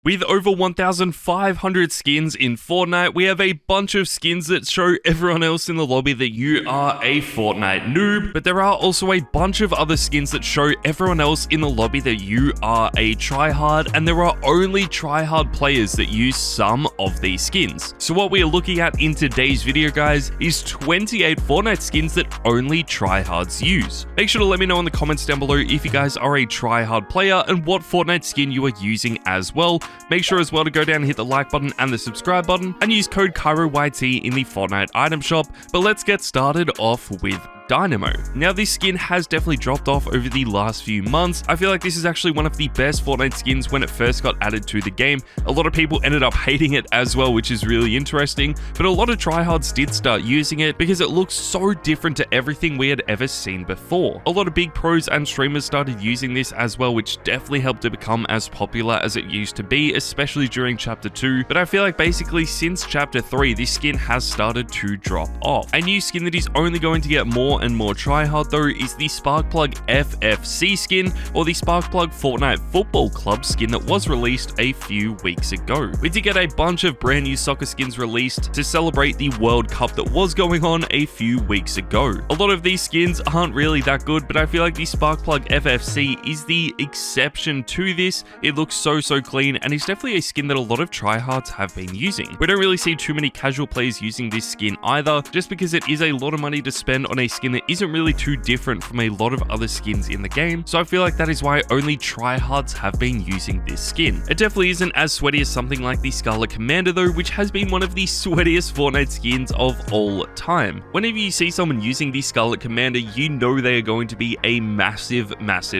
With over 1,500 skins in Fortnite, we have a bunch of skins that show everyone else in the lobby that you are a Fortnite noob, but there are also a bunch of other skins that show everyone else in the lobby that you are a tryhard, and there are only tryhard players that use some of these skins. So what we are looking at in today's video, guys, is 28 Fortnite skins that only tryhards use. Make sure to let me know in the comments down below if you guys are a tryhard player and what Fortnite skin you are using as well. Make sure as well to go down and hit the like button and the subscribe button and use code KYROYT in the Fortnite item shop. But let's get started off with Dynamo. Now, this skin has definitely dropped off over the last few months. I feel like this is actually one of the best Fortnite skins when it first got added to the game. A lot of people ended up hating it as well, which is really interesting, but a lot of tryhards did start using it because it looks so different to everything we had ever seen before. A lot of big pros and streamers started using this as well, which definitely helped it become as popular as it used to be, especially during Chapter 2, but I feel like basically since Chapter 3, this skin has started to drop off. A new skin that is only going to get more and more tryhard though is the Sparkplug FFC skin, or the Sparkplug Fortnite Football Club skin that was released a few weeks ago. We did get a bunch of brand new soccer skins released to celebrate the World Cup that was going on a few weeks ago. A lot of these skins aren't really that good, but I feel like the Sparkplug FFC is the exception to this. It looks so clean, and it's definitely a skin that a lot of tryhards have been using. We don't really see too many casual players using this skin either, just because it is a lot of money to spend on a skin that isn't really too different from a lot of other skins in the game, so I feel like that is why only tryhards have been using this skin. It definitely isn't as sweaty as something like the Scarlet Commander though, which has been one of the sweatiest Fortnite skins of all time. Whenever you see someone using the Scarlet Commander, you know they are going to be a massive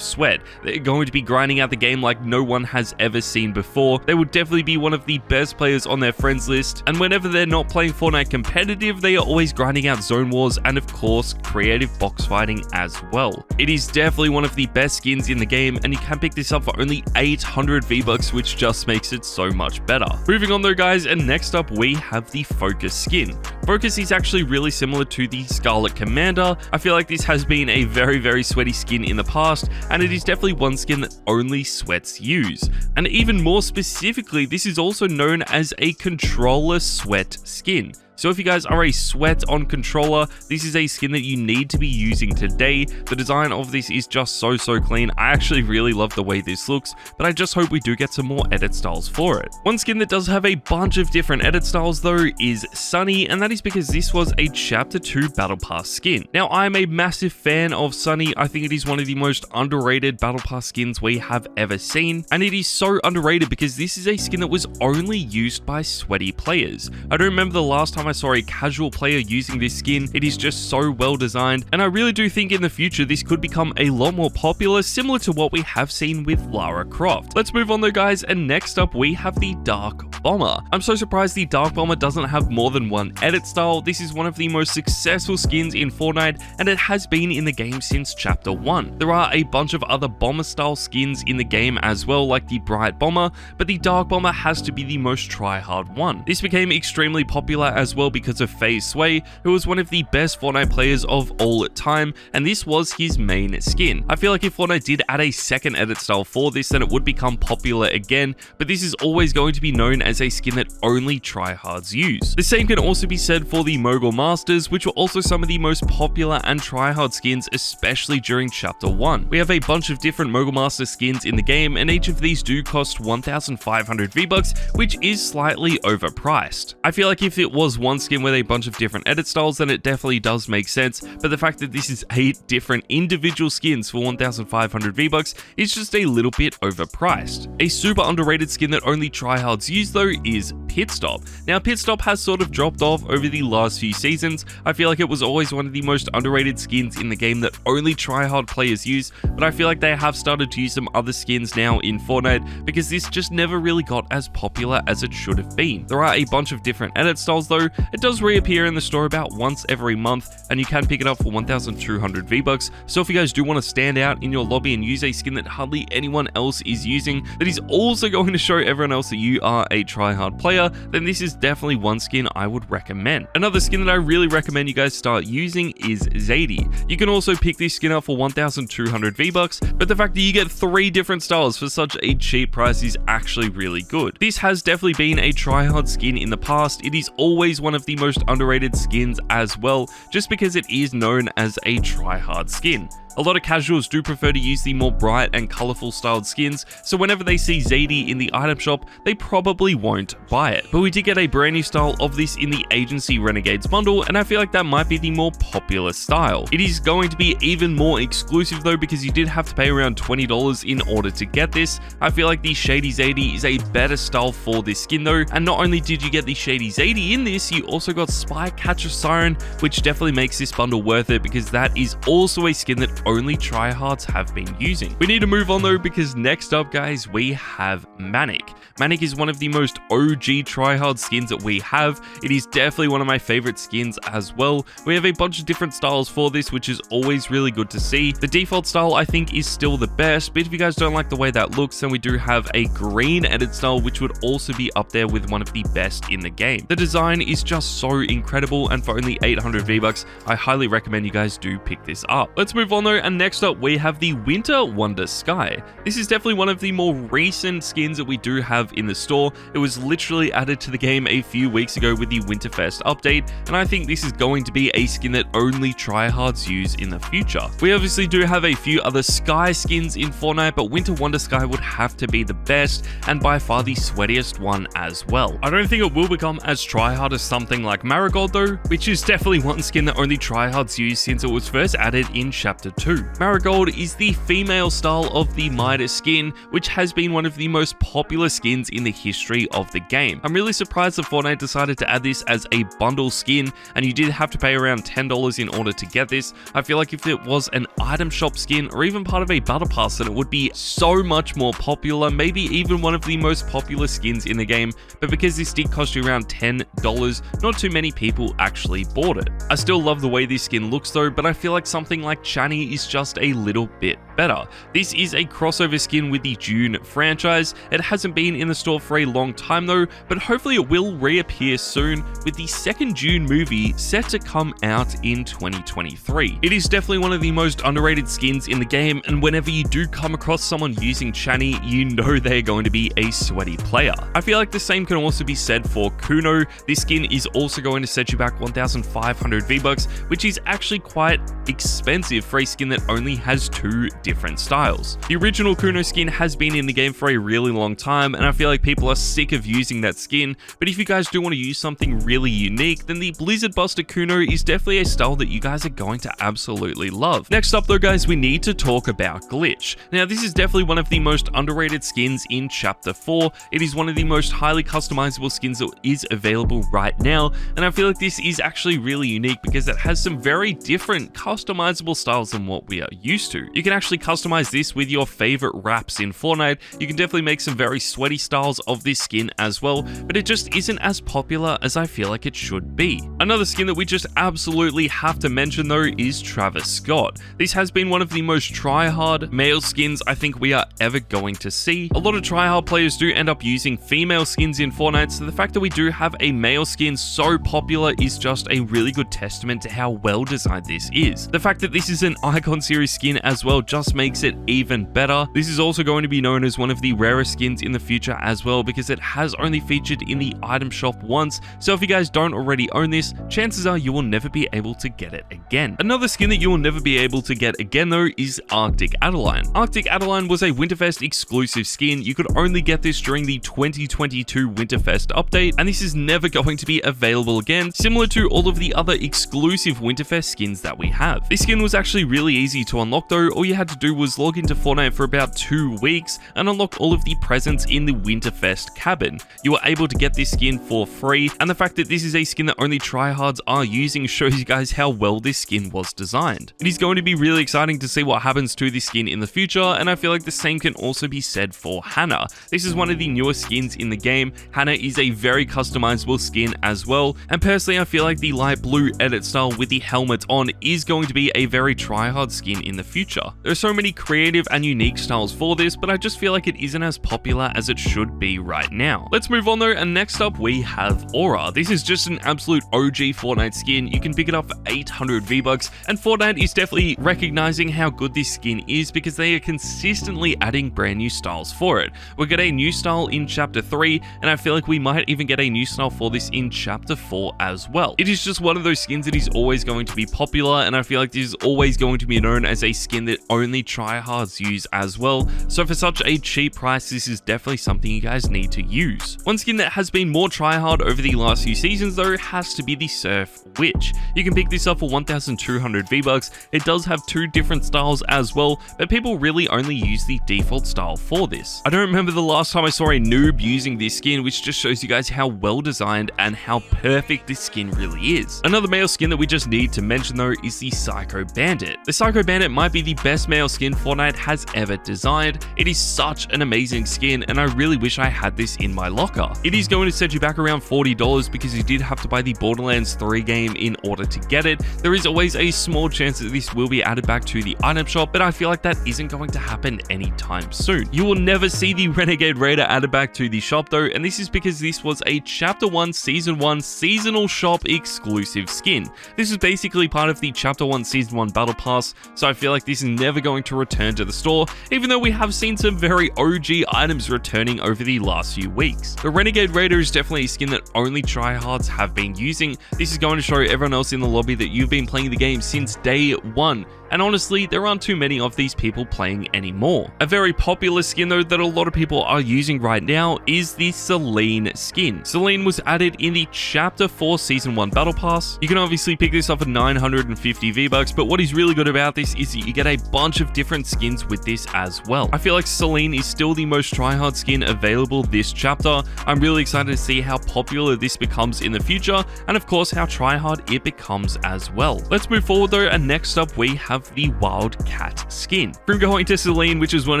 sweat. They're going to be grinding out the game like no one has ever seen before. They will definitely be one of the best players on their friends list, and whenever they're not playing Fortnite competitive, they are always grinding out zone wars and of course creative box fighting as well. It is definitely one of the best skins in the game, and you can pick this up for only 800 V-Bucks, which just makes it so much better. Moving on though, guys, and next up we have the Focus skin. Focus is actually really similar to the Scarlet Commander. I feel like this has been a very sweaty skin in the past, and it is definitely one skin that only sweats use. And even more specifically, this is also known as a controller sweat skin. So if you guys are a sweat on controller, this is a skin that you need to be using today. The design of this is just so clean. I actually really love the way this looks, but I just hope we do get some more edit styles for it. One skin that does have a bunch of different edit styles though is Sunny, and that is because this was a Chapter 2 Battle Pass skin. Now, I'm a massive fan of Sunny. I think it is one of the most underrated Battle Pass skins we have ever seen, and it is so underrated because this is a skin that was only used by sweaty players. I don't remember the last time I saw a casual player using this skin. It is just so well designed, and I really do think in the future this could become a lot more popular, similar to what we have seen with Lara Croft. Let's move on though, guys, and next up we have the Dark Bomber. I'm so surprised the Dark Bomber doesn't have more than one edit style. This is one of the most successful skins in Fortnite, and it has been in the game since Chapter 1. There are a bunch of other bomber style skins in the game as well, like the Bright Bomber, but the Dark Bomber has to be the most tryhard one. This became extremely popular as well because of FaZe Sway, who was one of the best Fortnite players of all time, and this was his main skin. I feel like if Fortnite did add a second edit style for this, then it would become popular again, but this is always going to be known as a skin that only tryhards use. The same can also be said for the Mogol Masters, which were also some of the most popular and tryhard skins, especially during Chapter 1. We have a bunch of different Mogol Master skins in the game, and each of these do cost 1,500 V-Bucks, which is slightly overpriced. I feel like if it was one skin with a bunch of different edit styles, then it definitely does make sense, but the fact that this is 8 different individual skins for 1,500 V-Bucks is just a little bit overpriced. A super underrated skin that only tryhards use though is Pit Stop. Now, Pit Stop has sort of dropped off over the last few seasons. I feel like it was always one of the most underrated skins in the game that only tryhard players use, but I feel like they have started to use some other skins now in Fortnite because this just never really got as popular as it should have been. There are a bunch of different edit styles though. It does reappear in the store about once every month, and you can pick it up for 1,200 V-Bucks. So if you guys do want to stand out in your lobby and use a skin that hardly anyone else is using, that is also going to show everyone else that you are a tryhard player, player, then this is definitely one skin I would recommend. Another skin that I really recommend you guys start using is Zadie. You can also pick this skin up for 1,200 V-Bucks, but the fact that you get 3 different styles for such a cheap price is actually really good. This has definitely been a tryhard skin in the past. It is always one of the most underrated skins as well, just because it is known as a tryhard skin. A lot of casuals do prefer to use the more bright and colourful styled skins, so whenever they see Zadie in the item shop, they probably won't buy it. But we did get a brand new style of this in the Agency Renegades bundle, and I feel like that might be the more popular style. It is going to be even more exclusive though, because you did have to pay around $20 in order to get this. I feel like the Shady Zadie is a better style for this skin though, and not only did you get the Shady Zadie in this, you also got Spy Catcher Siren, which definitely makes this bundle worth it, because that is also a skin that only tryhards have been using. We need to move on though, because next up guys, we have Manic. Manic is one of the most OG tryhard skins that we have. It is definitely one of my favorite skins as well. We have a bunch of different styles for this, which is always really good to see. The default style I think is still the best, but if you guys don't like the way that looks, then we do have a green edit style, which would also be up there with one of the best in the game. The design is just so incredible, and for only 800 V-Bucks, I highly recommend you guys do pick this up. Let's move on though, and next up we have the Winter Wonder Sky. This is definitely one of the more recent skins that we do have in the store. It was literally added to the game a few weeks ago with the Winterfest update, and I think this is going to be a skin that only tryhards use in the future. We obviously do have a few other Sky skins in Fortnite, but Winter Wonder Sky would have to be the best, and by far the sweatiest one as well. I don't think it will become as tryhard as something like Marigold though, which is definitely one skin that only tryhards use since it was first added in Chapter 2. Marigold is the female style of the Midas skin, which has been one of the most popular skins in the history of the game. I'm really surprised that Fortnite decided to add this as a bundle skin, and you did have to pay around $10 in order to get this. I feel like if it was an item shop skin or even part of a battle pass, then it would be so much more popular, maybe even one of the most popular skins in the game, but because this did cost you around $10, not too many people actually bought it. I still love the way this skin looks though, but I feel like something like Chani is just a little bit better. This is a crossover skin with the Dune franchise. It hasn't been in the store for a long time though, but hopefully it will reappear soon with the second Dune movie set to come out in 2023. It is definitely one of the most underrated skins in the game, and whenever you do come across someone using Chani, you know they're going to be a sweaty player. I feel like the same can also be said for Kuno. This skin is also going to set you back 1,500 V-Bucks, which is actually quite expensive for a skin that only has 2 different styles. The original Kuno skin has been in the game for a really long time, and I feel like people are sick of using that skin, but if you guys do want to use something really unique, then the Blizzard Buster Kuno is definitely a style that you guys are going to absolutely love. Next up though guys, we need to talk about Glitch. Now this is definitely one of the most underrated skins in Chapter 4. It is one of the most highly customizable skins that is available right now, and I feel like this is actually really unique because it has some very different customizable styles than what we are used to. You can actually customize this with your favorite wraps in Fortnite. You can definitely make some very sweaty styles of this skin as well, but it just isn't as popular as I feel like it should be. Another skin that we just absolutely have to mention though is Travis Scott. This has been one of the most tryhard male skins I think we are ever going to see. A lot of tryhard players do end up using female skins in Fortnite, so the fact that we do have a male skin so popular is just a really good testament to how well designed this is. The fact that this is an Icon series skin as well just makes it even better. This is also going to be known as one of the rarest skins in the future as well, because it has only featured in the item shop once, so if you guys don't already own this, chances are you will never be able to get it again. Another skin that you will never be able to get again though is Arctic Adeline. Arctic Adeline was a Winterfest exclusive skin. You could only get this during the 2022 Winterfest update, and this is never going to be available again, similar to all of the other exclusive Winterfest skins that we have. This skin was actually really easy to unlock though. All you had to do was log into Fortnite for about 2 weeks and unlock all of the presents in the Winterfest cabin. You were able to get this skin for free, and the fact that this is a skin that only tryhards are using shows you guys how well this skin was designed. It is going to be really exciting to see what happens to this skin in the future, and I feel like the same can also be said for Hannah. This is one of the newest skins in the game. Hannah is a very customizable skin as well, and personally I feel like the light blue edit style with the helmet on is going to be a very tryhard skin in the future. There are so many creative and unique styles for this, but I just feel like it isn't as popular as it should be right now. Let's move on though, and next up we have Aura. This is just an absolute OG Fortnite skin. You can pick it up for 800 V-Bucks, and Fortnite is definitely recognizing how good this skin is because they are consistently adding brand new styles for it. We'll get a new style in Chapter 3, and I feel like we might even get a new style for this in Chapter 4 as well. It is just one of those skins that is always going to be popular, and I feel like this is always going to be known as a skin that only tryhards use as well. So for such a cheap price, this is definitely something you guys need to use. One skin that has been more tryhard over the last few seasons though has to be the Surf Witch. You can pick this up for 1,200 V-Bucks. It does have two different styles as well, but people really only use the default style for this. I don't remember the last time I saw a noob using this skin, which just shows you guys how well designed and how perfect this skin really is. Another male skin that we just need to mention though is the Psycho Bandit. The Psycho Bandit might be the best male skin Fortnite has ever designed. It is such an amazing skin, and I really wish I had this in my locker. It is going to set you back around $40 because you did have to buy the Borderlands 3 game in order to get it. There is always a small chance that this will be added back to the item shop, but I feel like that isn't going to happen anytime soon. You will never see the Renegade Raider added back to the shop though, and this is because this was a Chapter 1 Season 1 seasonal shop exclusive skin. This is basically part of the Chapter 1 Season 1 Battle Pass, so I feel like this is never going to return to the store, even though we have seen some very OG items returning over the last few weeks. The Renegade Raider is definitely a skin that only tryhards have been using. This is going to show everyone else in the lobby that you've been playing the game since day one. And honestly, there aren't too many of these people playing anymore. A very popular skin though that a lot of people are using right now is the Celine skin. Celine was added in the Chapter 4 Season 1 Battle Pass. You can obviously pick this up for 950 V-Bucks, but what is really good about this is that you get a bunch of different skins with this as well. I feel like Celine is still the most tryhard skin available this chapter. I'm really excited to see how popular this becomes in the future, and of course how tryhard it becomes as well. Let's move forward though, and next up we have the Wildcat skin. From going to Celine, which is one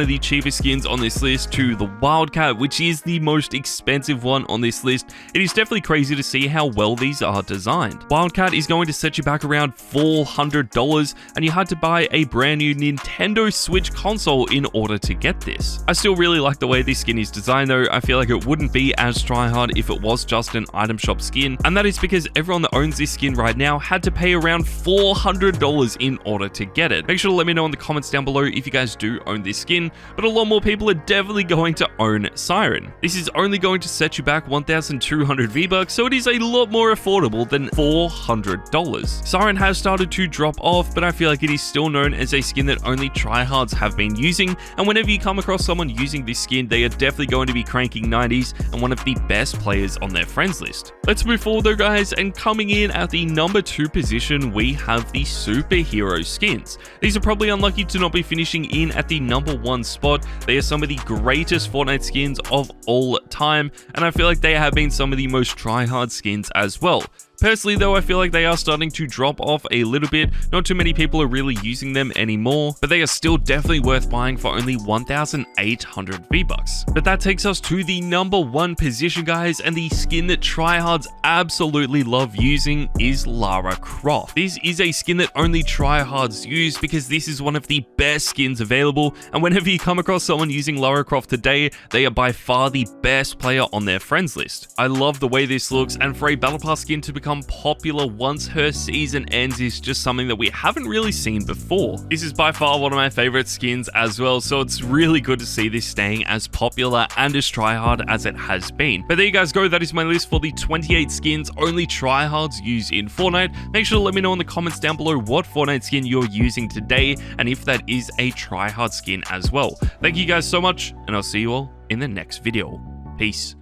of the cheapest skins on this list, to the Wildcat, which is the most expensive one on this list, it is definitely crazy to see how well these are designed. Wildcat is going to set you back around $400, and you had to buy a brand new Nintendo Switch console in order to get this. I still really like the way this skin is designed though. I feel like it wouldn't be as tryhard if it was just an item shop skin, and that is because everyone that owns this skin right now had to pay around $400 in order to get it. Make sure to let me know in the comments down below if you guys do own this skin, but a lot more people are definitely going to own Siren. This is only going to set you back 1,200 V-Bucks, so it is a lot more affordable than $400. Siren has started to drop off, but I feel like it is still known as a skin that only tryhards have been using, and whenever you come across someone using this skin, they are definitely going to be cranking 90s and one of the best players on their friends list. Let's move forward though guys, and coming in at the number 2 position, we have the superhero skins. These are probably unlucky to not be finishing in at the number 1 spot. They are some of the greatest Fortnite skins of all time, and I feel like they have been some of the most tryhard skins as well. Personally though, I feel like they are starting to drop off a little bit. Not too many people are really using them anymore, but they are still definitely worth buying for only 1,800 V-Bucks. But that takes us to the number 1 position guys, and the skin that tryhards absolutely love using is Lara Croft. This is a skin that only tryhards use because this is one of the best skins available, and whenever you come across someone using Lara Croft today, they are by far the best player on their friends list. I love the way this looks, and for a Battle Pass skin to become popular once her season ends is just something that we haven't really seen before. This is by far one of my favorite skins as well, so it's really good to see this staying as popular and as tryhard as it has been. But there you guys go, that is my list for the 28 skins only tryhards use in Fortnite. Make sure to let me know in the comments down below what Fortnite skin you're using today, and if that is a tryhard skin as well. Thank you guys so much, and I'll see you all in the next video. Peace.